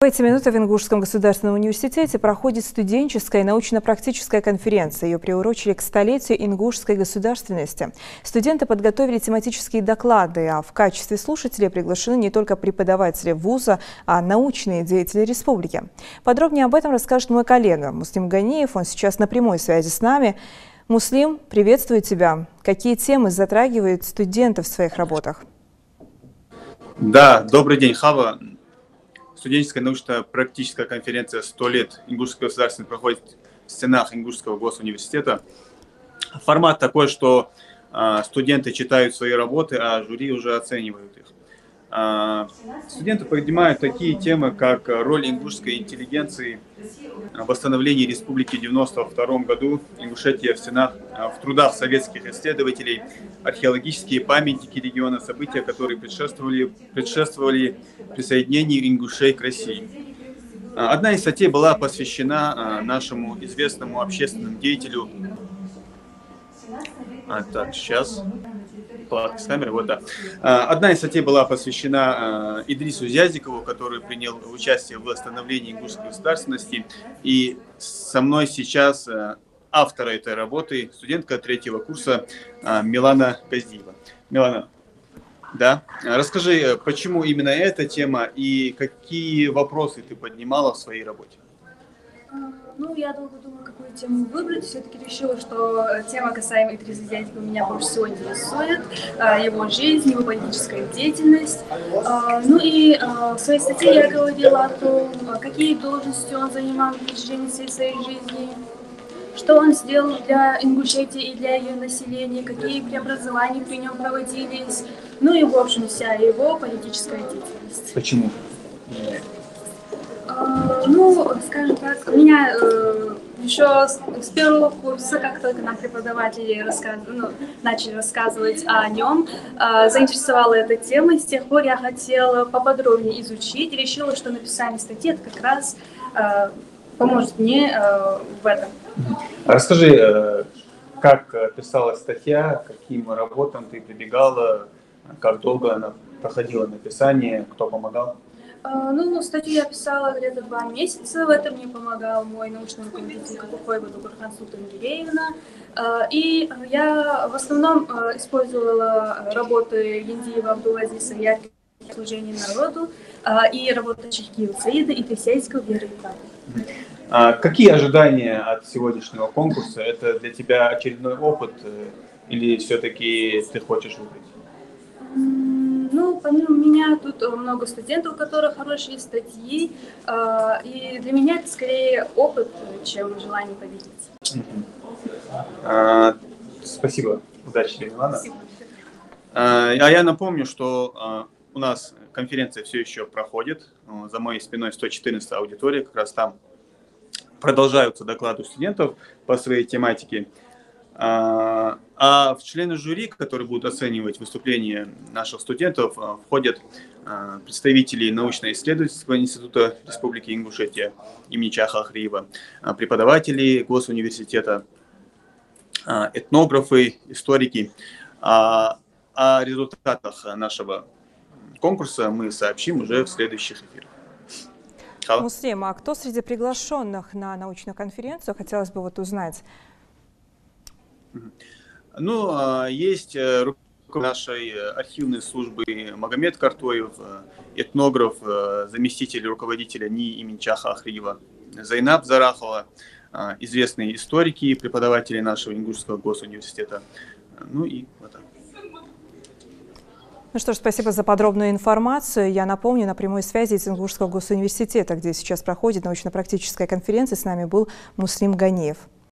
В эти минуты в Ингушском государственном университете проходит студенческая и научно-практическая конференция. Ее приурочили к столетию ингушской государственности. Студенты подготовили тематические доклады, а в качестве слушателей приглашены не только преподаватели вуза, а научные деятели республики. Подробнее об этом расскажет мой коллега Муслим Ганиев. Он сейчас на прямой связи с нами. Муслим, приветствую тебя. Какие темы затрагивают студенты в своих работах? Да, добрый день, Хава. Студенческая научно-практическая конференция «100 лет Ингушской государственности» проходит в стенах Ингушского госуниверситета. Формат такой, что студенты читают свои работы, а жюри уже оценивают их. Студенты поднимают такие темы, как роль ингушской интеллигенции в восстановлении республики в 1992 году, Ингушетия в трудах советских исследователей, археологические памятники региона, события, которые предшествовали присоединению ингушей к России. Одна из статей была посвящена нашему известному общественному деятелю. Одна из статей была посвящена Идрису Зязикову, который принял участие в восстановлении ингушской государственности. И со мной сейчас автор этой работы, студентка 3-го курса Милана Каздиева. Милана, да, расскажи, почему именно эта тема и какие вопросы ты поднимала в своей работе? Я долго думала, какую тему выбрать. Все-таки решила, что тема, касаемая Идриса Зязикова, меня больше всего интересует. Его жизнь, его политическая деятельность. В своей статье я говорила о том, какие должности он занимал в протяжении всей своей жизни, что он сделал для Ингушетии и для ее населения, какие преобразования при нем проводились. И, в общем, вся его политическая деятельность. Почему? Скажем так, меня еще с первого курса, как только нам преподаватели начали рассказывать о нем, заинтересовала эта тема. С тех пор я хотела поподробнее изучить и решила, что написание статьи это как раз поможет мне в этом. Расскажи, как писалась статья, каким работам ты прибегала, как долго она проходила написание, кто помогал? Статью я писала где-то 2 месяца. В этом мне помогал мой научный руководитель Капухоева Дугурхан Султангиреевна. И я в основном использовала работы Гендиева Абдулазиса «Яркое служение народу» и работы Чехкиева Саида и Тресельского Веры и правды. Какие ожидания от сегодняшнего конкурса? Это для тебя очередной опыт или все-таки ты хочешь выиграть? Помимо меня тут много студентов, у которых хорошие статьи, и для меня это скорее опыт, чем желание победить. Спасибо. Удачи, Милана. Я напомню, что у нас конференция все еще проходит. За моей спиной 114 аудитория, как раз там продолжаются доклады студентов по своей тематике. А в члены жюри, которые будут оценивать выступления наших студентов, входят представители научно-исследовательского института Республики Ингушетия имени Чаха Ахриева, преподаватели госуниверситета, этнографы, историки. О результатах нашего конкурса мы сообщим уже в следующих эфирах. Муслим, а кто среди приглашенных на научную конференцию? Хотелось бы узнать. Есть руководитель нашей архивной службы Магомед Картоев, этнограф, заместитель руководителя НИИ имени Чаха Ахриева Зайнаб Зарахова, известные историки и преподаватели нашего Ингушского госуниверситета. Что ж, спасибо за подробную информацию. Я напомню, на прямой связи из Ингушского госуниверситета, где сейчас проходит научно-практическая конференция, с нами был Муслим Ганиев.